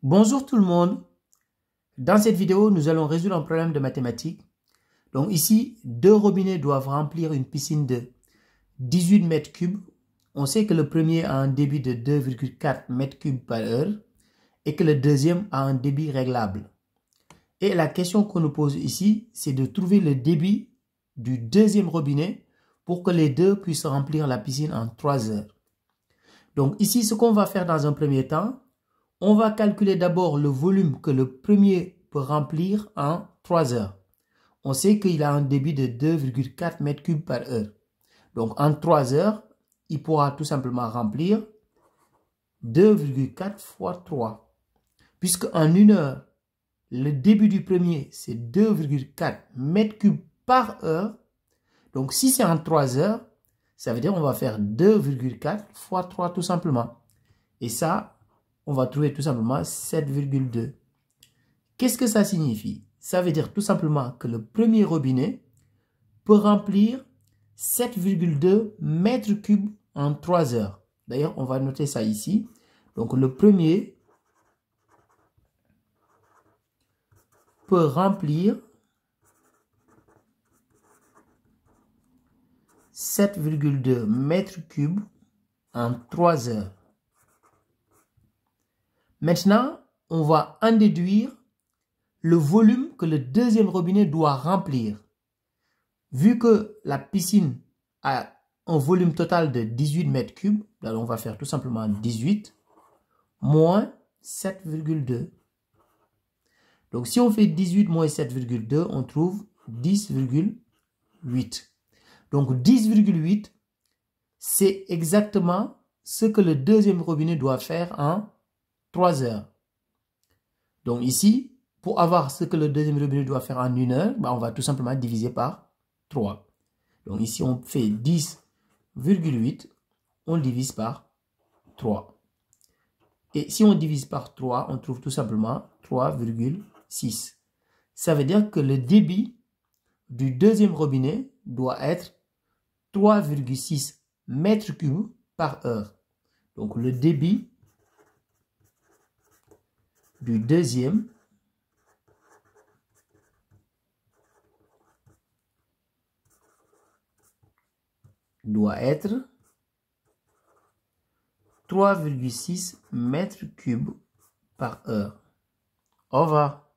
Bonjour tout le monde. Dans cette vidéo, nous allons résoudre un problème de mathématiques. Donc ici, deux robinets doivent remplir une piscine de 18 mètres cubes. On sait que le premier a un débit de 2,4 mètres cubes par heure et que le deuxième a un débit réglable. Et la question qu'on nous pose ici, c'est de trouver le débit du deuxième robinet pour que les deux puissent remplir la piscine en 3 heures. Donc ici, ce qu'on va faire dans un premier temps, on va calculer d'abord le volume que le premier peut remplir en 3 heures. On sait qu'il a un débit de 2,4 mètres cubes par heure. Donc en 3 heures, il pourra tout simplement remplir 2,4 fois 3. Puisque en 1 heure, le débit du premier, c'est 2,4 mètres cubes par heure. Donc si c'est en 3 heures, ça veut dire qu'on va faire 2,4 fois 3 tout simplement. Et ça, on va trouver tout simplement 7,2. Qu'est-ce que ça signifie? Ça veut dire tout simplement que le premier robinet peut remplir 7,2 mètres cubes en 3 heures. D'ailleurs, on va noter ça ici. Donc, le premier peut remplir 7,2 mètres cubes en 3 heures. Maintenant, on va en déduire le volume que le deuxième robinet doit remplir. Vu que la piscine a un volume total de 18 mètres cubes, alors on va faire tout simplement 18 moins 7,2. Donc si on fait 18 moins 7,2, on trouve 10,8. Donc 10,8, c'est exactement ce que le deuxième robinet doit faire en 3 heures. Donc ici, pour avoir ce que le deuxième robinet doit faire en 1 heure, on va tout simplement diviser par 3. Donc ici, on fait 10,8, on divise par 3. Et si on divise par 3, on trouve tout simplement 3,6. Ça veut dire que le débit du deuxième robinet doit être 3,6 mètres cubes par heure. Donc le débit du deuxième doit être 3,6 mètres cubes par heure. Au revoir.